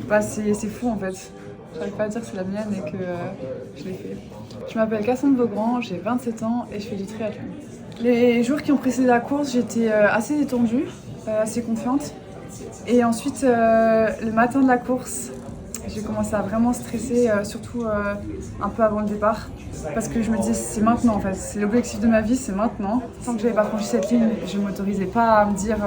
Bah, c'est fou en fait. J'arrive pas à dire que c'est la mienne et que je l'ai fait. Je m'appelle Cassandre Beaugrand, j'ai 27 ans et je fais du triathlon. Les jours qui ont précédé la course, j'étais assez détendue, assez confiante. Et ensuite, le matin de la course, j'ai commencé à vraiment stresser, surtout un peu avant le départ. Parce que je me disais, c'est maintenant en fait, c'est l'objectif de ma vie, c'est maintenant. Tant que j'avais pas franchi cette ligne, je m'autorisais pas à me dire,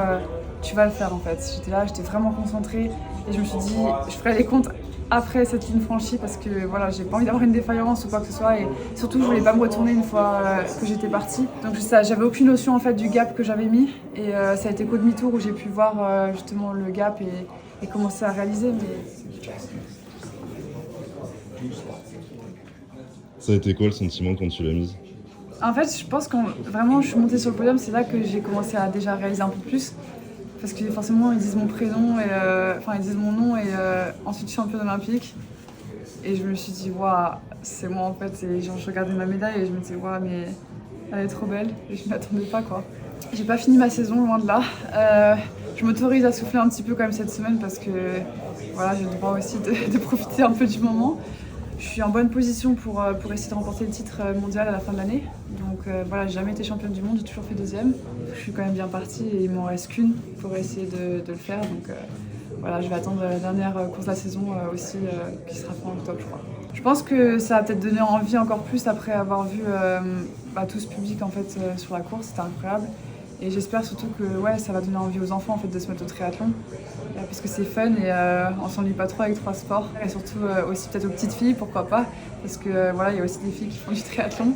tu vas le faire en fait. J'étais là, j'étais vraiment concentrée et je me suis dit, je ferai les comptes après cette ligne franchie parce que voilà, j'ai pas envie d'avoir une défaillance ou quoi que ce soit et surtout je voulais pas me retourner une fois que j'étais partie. Donc j'avais aucune notion en fait du gap que j'avais mis et ça a été qu'au demi-tour où j'ai pu voir justement le gap et commencer à réaliser. Mais... Ça a été quoi le sentiment quand tu l'as mise? En fait, je pense que vraiment je suis montée sur le podium, c'est là que j'ai commencé à déjà réaliser un peu plus. Parce que forcément ils disent mon prénom, et, ils disent mon nom et ensuite championne olympique. Et je me suis dit, waouh, c'est moi en fait. Et genre, je regardais ma médaille et je me disais, waouh, mais elle est trop belle. Et je ne m'attendais pas quoi. J'ai pas fini ma saison, loin de là. Je m'autorise à souffler un petit peu quand même cette semaine parce que voilà, j'ai le droit aussi de profiter un peu du moment. Je suis en bonne position pour essayer de remporter le titre mondial à la fin de l'année. Donc voilà, j'ai jamais été championne du monde, j'ai toujours fait deuxième. Je suis quand même bien partie et il m'en reste qu'une pour essayer de le faire. Donc voilà, je vais attendre la dernière course de la saison aussi, qui sera fin octobre, je crois. Je pense que ça a peut-être donné envie encore plus après avoir vu tout ce public en fait, sur la course, c'était incroyable. Et j'espère surtout que ouais, ça va donner envie aux enfants en fait, de se mettre au triathlon. Parce que c'est fun et on s'ennuie pas trop avec trois sports. Et surtout aussi peut-être aux petites filles, pourquoi pas. Parce que voilà, il y a aussi des filles qui font du triathlon.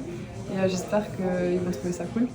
Et j'espère qu'ils vont trouver ça cool.